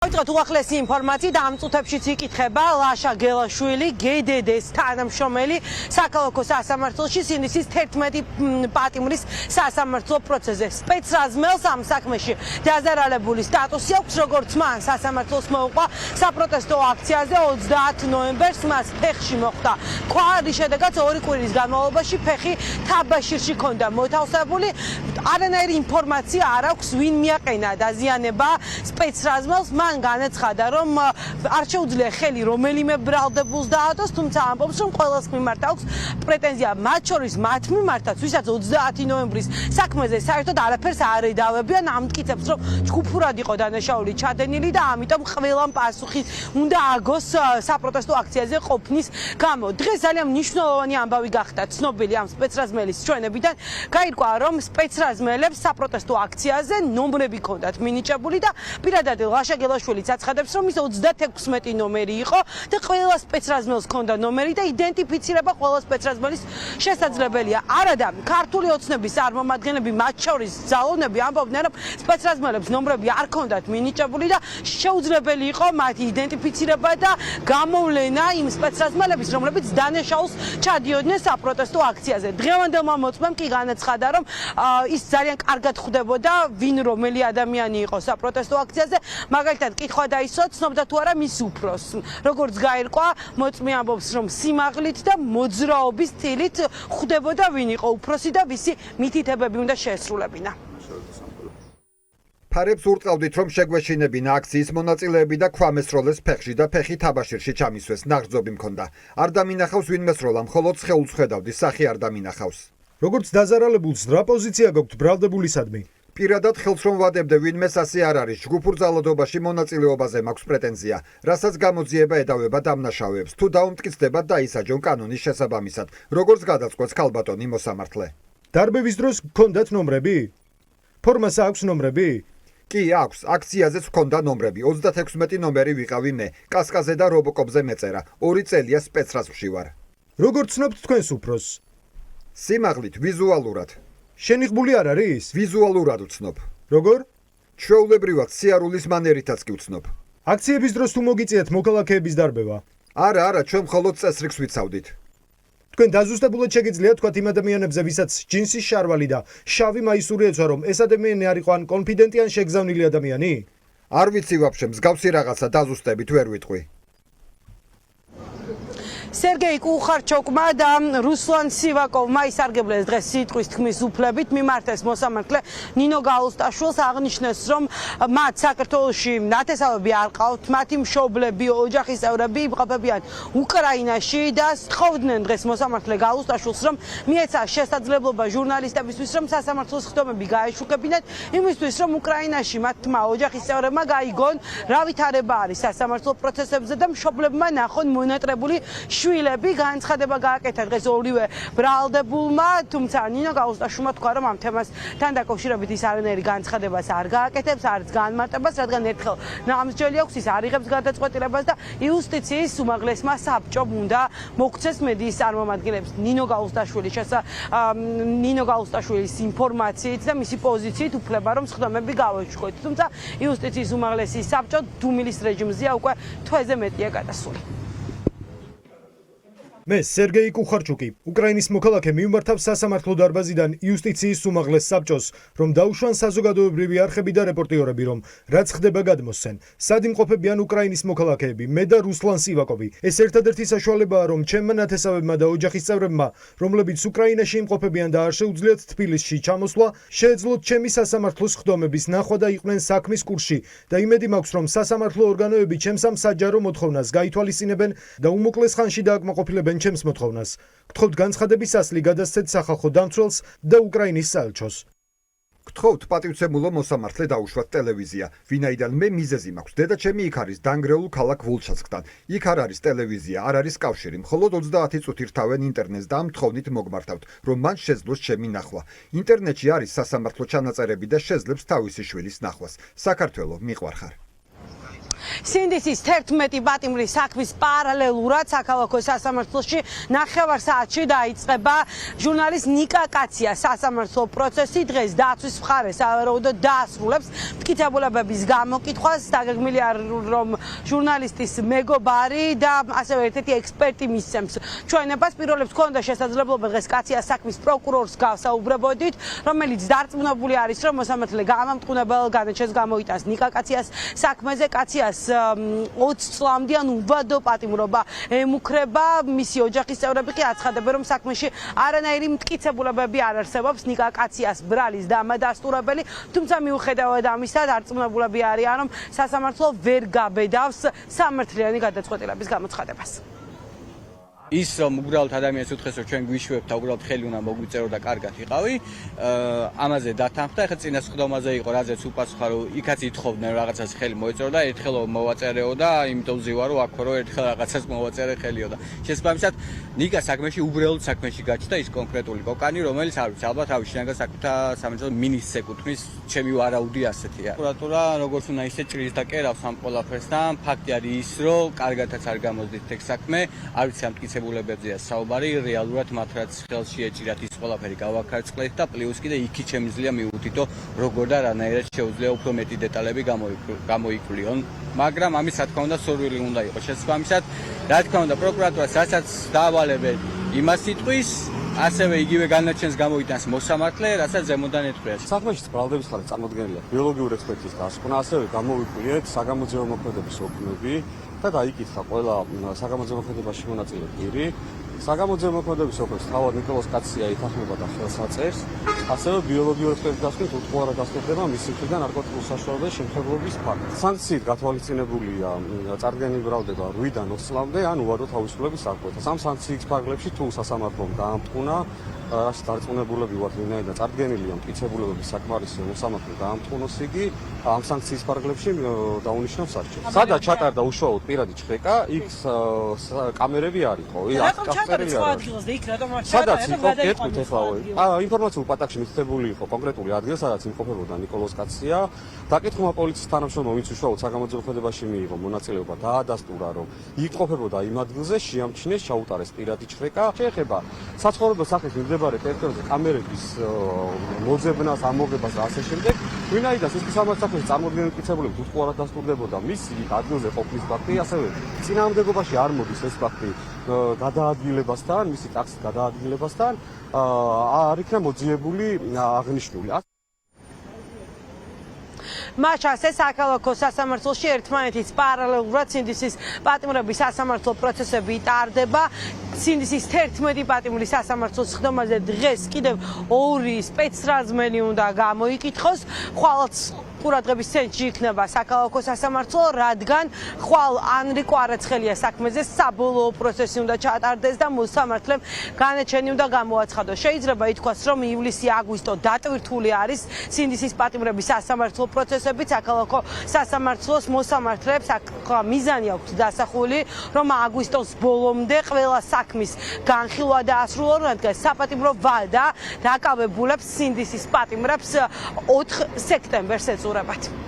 ვიტყოთ უახლესი ინფორმაციით ამ წუთებშიც იკითხება ლაშა გელაშვილი GDD-ს თანამშრომელი საქალაქო სასამართლოში სინდისის 11 პატიმრის სასამართლო პროცესზე. სპეცრაზმელს ამ საქმეში დაზარალებული სტატუსი აქვს, როგორც მან სასამართლოს მოუყვა საპროტესტო აქციაზე 30 ნოემბერს მას ფეხში მოხვდა. კვარი შედეგად 2 კვირის განმავლობაში ფეხი თაბაშირში ჰქონდა მოთავსებული. არანაირი ინფორმაცია არ აქვს, ვინ მიაყენა დაზიანება სპეცრაზმელს. მან განაცხადა, რომ არ შეუძლია ხელი რომელიმე ბრალდებულს დაადოს, თუმცა ამბობს, რომ ყველას მიმართ აქვს პრეტენზია, მათ შორის მათ მიმართაც, ვისაც 30 ნოემბრის საქმეზე საერთოდ არაფერს არ ედავებიან, ამტკიცებს, რომ ჯგუფურად იყო დანაშაული ჩადენილი და ამიტომ ყველამ პასუხი უნდა აგოს საპროტესტო აქციაზე ყოფნის გამო. დღეს ძალიან მნიშვნელოვანი ამბავი გახდა ცნობილი ამ სპეცრაზმელის ჩვენებიდან. გაირკვა, რომ სპეცრაზმელებს საპროტესტო აქციაზე ნომრები ჰქონდათ მინიჭებული და პირადად ლაშა გელაშვილიც აცხადებს, რომ ის 36 ნომერი იყო და ყველა სპეცრაზმელს ჰქონდა ნომერი და იდენტიფიცირება ყველა სპეცრაზმელის შესაძლებელია. არადა ქართული ოცნების წარმომადგენლები, მათ შორის ძალოვნები ამბობდნენ, რომ სპეცრაზმელებს ნომრები არ ჰქონდათ მინიჭებული და შეუძლებელი იყო მათი იდენტიფიცირება და გამოვლენა იმ სპეცრაზმელების, რომლებიც დანაშაულს ჩადიოდნენ საპროტესტო აქციაზე. დღევანდელმა მოწმემ კი განაცხადა, რომ ის ძალიან კარგად ხვდებოდა, ვინ რომელი ადამიანი იყო საპროტესტო აქციაზე. მაგალითად, კითხვა დაისვა, ცნობდა თუ არა მის უფროს. როგორც გაირკვა, მოწმე ამბობს, რომ სიმაღლით და მოძრაობის სტილით ხვდებოდა, ვინ იყო უფროსი და ვისი მითითებები უნდა შეესრულებინა. ფარებს ურტყავდით, რომ შეგვეშინებინა აქციის მონაწილეები და ქვამესროლეს ფეხში და ფეხი თაბაშირში ჩამისვეს. ნაღრძობი მქონდა. არ დამინახავს ვინმე სროლა, მხოლოდ სხეულს ხედავდი, სახი არ დამინახავს. როგორც დაზარალებულს რა პოზიცია გაქვთ ბრალდებულისადმი? პირადად ხელს რომ ვადებდე, ვინმეს ასე არ არის. ჯგუფურ ძალადობაში მონაწილეობაზე მაქვს პრეტენზია, რასაც გამოძიება ედავება დამნაშავეებს. თუ დაუმტკიცდებათ დაისაჯონ კანონის შესაბამისად, როგორც გადაწყვეტს ქალბატონი მოსამართლე. დარბევის დროს გქონდათ ნომრები? ფორმას აქვს ნომრები? კი, აქვს. აქციაზეც ჰქონდა ნომრები. 36 ნომერი ვიყავი მე. კასკაზე და რობოკოპზე მეწერა. 2 წელია სპეცრაზმში ვარ. როგორ ცნობთ თქვენს უფროს? სიმაღლით, ვიზუალურად. შენიღბული არ არის? ვიზუალურად ვცნობ. როგორ? ჩვეულებრივად სიარულის მანერითაც კი ვცნობ. აქციების დროს თუ მოგიწიათ მოქალაქეების დარბევა? არა, ჩვენ მხოლოდ წესრიგს ვიცავდით. თქვენ დაზუსტებულად შეგიძლიათ თქვათ იმ ადამიანებზე, ვისაც ჯინსის შარვალი და შავი მაისური ეცვა, რომ ეს ადამიანი არ იყო ან კონფიდენტი ან შეგზავნილი ადამიანი? არ ვიცი ვაფშე, მსგავსი რაღაცა დაზუსტებით ვერ ვიტყვი. სერგეი კუხარჩოკმა და რუსლან სივაკოვმა ისარგებლეს დღეს სიტყვის თქმის უფლებით, მიმართეს მოსამართლე ნინო გაუსტაშვილს, აღნიშნეს, რომ მათ საქართველოში ნათესავები არ ყავთ, მათი მშობლები, ოჯახის წევრები იმყოფებიან უკრაინაში და სთხოვდნენ დღეს მოსამართლე გაუსტაშვილს, რომ მიეცა შესაძლებლობა ჟურნალისტებისთვის, რომ სასამართლოს ხდომები გაეშუქებინათ, იმისთვის, რომ უკრაინაში მათმა ოჯახის წევრებმა გაიგონ, რა ვითარება არის სასამართლო პროცესებზე და მშობლებმა ნახონ მონატრებული შვილები. განცხადება გააკეთა დღეს ორივე ბრალდებულმა, თუმცა ნინო გაუსტაშვილმა თქვა, რომ ამ თემასთან დაკავშირებით ის არანაირი განცხადებას არ გააკეთებს, არც განმარტებას, რადგან ერთხელ ნამსჯელი აქვს, ის არ იღებს გადაწყვეტილებას და იუსტიციის უმაღლესმა საბჭომ უნდა მოგცეს მედიის წარმომადგენლებს ნინო გაუსტაშვილის ინფორმაციით და მისი პოზიციით უფლება, რომ სხდომები გავეშუქოთ. თუმცა იუსტიციის უმაღლესი საბჭო დუმილის რეჟიმზეა უკვე თვეზე მეტია გადასული. მე სერგეი კუხარჩუკი, უკრაინის მოქალაქე მიმართავს სასამართლო დარბაზიდან იუსტიციის უმაღლეს საბჭოს, რომ დაუშვან საზოგადოებრივი არხები და რეპორტიორები, რომ რაც ხდება გადმოსცენ. სად იმყოფებიან უკრაინის მოქალაქეები, მე და რუსლან სივაკოვი. ეს ერთადერთი საშუალებაა, რომ ჩემმა ნათესავებმა და ოჯახის წევრებმა, რომლებიც უკრაინაში იმყოფებიან და არ შეუძლიათ თბილისში ჩამოსვლა, შეეძლოთ ჩემი სასამართლოს ხდომების ნახვა და იყვნენ საქმის კურსში და იმედი მაქვს, რომ სასამართლო ორგანოები ჩემს ამ საჯარო მოთხოვნას გაითვალისწინებენ და უმოკლეს ხანში დააკმაყოფილებენ ჩემს მოთხოვნას. გთხოვთ განცხადების ასლი გადასცეთ სახალხო დამცველს და უკრაინის საელჩოს. გთხოვთ პატივცემულო მოსამართლე დაუშვათ ტელევიზია, ვინაიდან მე მიზეზი მაქვს. დედაჩემი იქ არის დანგრეულ ქალაქ ვულჩაცკთან. იქ არ არის ტელევიზია, არ არის კავშირი. მხოლოდ 30 წუთი რთავენ ინტერნეტს და ამ თხოვნით მოგმართავთ, რომ მან შეძლოს ჩემი ნახვა. ინტერნეტში არის სასამართლო ჩანაწერები და შეძლებს თავისი შვილის ნახვას. საქართველო, მიყვარხარ. სინდისის 11 პატიმრის საქმის პარალელურად საქალაქო სასამართლოში 9 საათში დაიწყება ჟურნალის ნიკა კაციას სასამართლო პროცესი. დღეს დაცვის მხარე სავარაუდოდ დაასრულებს მტკიცებულებების გამოკითხვას. დაგეგმილი არ რომ ჟურნალისტის მეგობარი და ასევე ერთ-ერთი ექსპერტი მისცემს ჩვენებას. პირველებს ჰქონდა შესაძლებლობა დღეს კაციას საქმის პროკურორს გავსაუბრებოდით, რომელიც დარწმუნებული არის, რომ მოსამართლე გამამტყუნებელ განაჩენს გამოიტანს ნიკა კაციას საქმეზე. კაციას 20 წლამდე ან უბადო პატიმრობა ემუქრება. მისი ოჯახის წევრები კი აცხადებენ, რომ საქმეში არანაირი მტკიცებულებები არ არსებობს. ნიკა კაციას ბრალის დამადასტურებელი, თუმცა მიუხედავად ამისა დარწმუნებულები არიან, რომ სასამართლო ვერ გაბედავს სამართლიანი გადაწყვეტილების გამოცხადებას. ის რომ უბრალოდ ადამიანს უთხრეს რომ ჩვენ გვიშვებთ და უბრალოდ ხელი უნდა მოგვიწერო და კარგად იყავი, ამაზე დათანხმდა. ეხლა წინა სხდომაზე იყო, რაზეც უპასუხა რომ იქაც ითხოვდნენ რაღაცას ხელი მოეწერო და ერთხელ მოვაწერეო და იმიტომ ზივა რომ აქ რომ ერთხელ რაღაცას მოვაწერე ხელიო და შესაბამისად ნიკა საქმეში უბრალოდ საქმეში გაჩნდა ის კონკრეტული კოკანი, რომელიც არ ვიცი, ალბათ ავი შინაგან საქმეთა სამინისტრო მინისტრს ეკუთვნის, ჩემი ვარაუდი ასეთია. პროკურატურა როგორც უნდა ისე ჭრის და კერავს ამ ყველაფერს და ფაქტი არის ის რომ კარგადაც არ გამოსდით ეგ საქმე, არ ვიცი ამ მტკიცებულებებზეა საუბარი, რეალურად მათ რაც ხელში ეჭირათ ის ყველაფერი გავაქარწყლეთ და პლუს კიდე იქით შემიძლია მივუთითო როგორ და რანაირად შეუძლია უფრო მეტი დეტალები გამოიკვლიონ, მაგრამ ამის რა თქმა უნდა სურვილი უნდა იყოს. შესაბამისად, რა თქმა უნდა პროკურატურას რასაც დაავალებენ იმას იტყვის, ასევე იგივე განაჩენს გამოიტანს მოსამართლე, რასაც ზემოდან ეთქვია. საქმეში ბრალდების ხარჯ წარმოდგენილია ბიოლოგიური ექსპერტიზის დასკვნა, ასევე გამოვიკვლიეთ საგამოძიებო მოქმედების ოფინები და დაიკითხა ყველა საგამოძიებო მოქმედებაში მონაწილე პირი. საგამოძიებო მოქმედების ოფინს თავად ნიკოლოზ კაცია ითანხმება და ხელს აწევს. ასევე ბიოლოგიური ექსპერტიზის დასკვნით უთუარა დასკვნდება მისი მხრიდან ნარკოტიკულ საშუალებების შემხებლობის ფაქტი. სანქციით გათვალისწინებულია წარდგენილი ბრალდება 8-დან 20 წლამდე ან უვადო თავისუფლების აღკვეთა. ამ სანქციის ფარგლებში თუ სასამართლომ დაამტყუნა რაში დარწმუნებულები ვართ, ვინაიდან წარდგენილია მტკიცებულებების საკმარისი მოსამართლე დაამტყუნოს იგი, ამ სანქციის ფარგლებში დაუნიშნავს არჩევს. სადაც ჩატარდა უშუალოდ პირადი ჩხრეკა, იქ კამერები არ იყო. სადაც იყო კეთვით ეხლა ინფორმაციულ პატაკში მითითებული იყო კონკრეტული ადგილი, სადაც იმყოფებოდა ნიკოლოზ კაცია. დაკითხულმა პოლიციის თანამშრომლმა, ვინც უშუალოდ საგამოძიებო მოქმედებაში მიიღო მონაწილეობა, დაადასტურა, რომ იმყოფებოდა იმ ადგილზე, შეამჩნიეს, ჩაუტარეს პირადი ჩხრეკა. შეეხება საცხოვრებელ სახლის მდებარე ტერიტორიაზე კამერების მოძებნას, ამოღებას და ასე შემდეგ. ვინაიდან ეს სამართლის წარმოდგენილი მტკიცებულებით უთუარად დასტურდებოდა მისი ადგილზე ყოფნის ფაქტი, ასევე წინააღმდეგობაში არ მოდის ეს ფაქტი გადაადგილებასთან, მისი ტაქსის გადაადგილებასთან არ იქნა მოძიებული აღნიშნული. მათ ასე საქალაქო სასამართლოში ერთმანეთის პარალელურად სინდისის პატიმრების სასამართლო პროცესები ტარდება. სინდისის 11 პატიმრის სასამართლოს სხდომაზე დღეს კიდევ 2 სპეცრაზმენი უნდა გამოიკითხოს. ხვალ ყურადღების ცენტრში იქნება საქალაქო სასამართლო, რადგან ხვალ ანრი კვარაცხელია საქმეზე საბოლოო პროცესი უნდა ჩატარდეს და მოსამართლემ განაჩენი უნდა გამოაცხადოს. შეიძლება ითქვას, რომ ივლისი-აგვისტო დატვირთული არის სინდისის პატიმრების სასამართლო პროცესები. საქალაქო სასამართლოს მოსამართლეებს მიზანი აქვს დასახული, რომ აგვისტოს ბოლომდე ყველა საქმის განხილვა დაასრულონ, რადგან საპატიმრო ვადა დაკავებულებს სინდისის პატიმრებს 4 სექტემბერს ეწურებათ.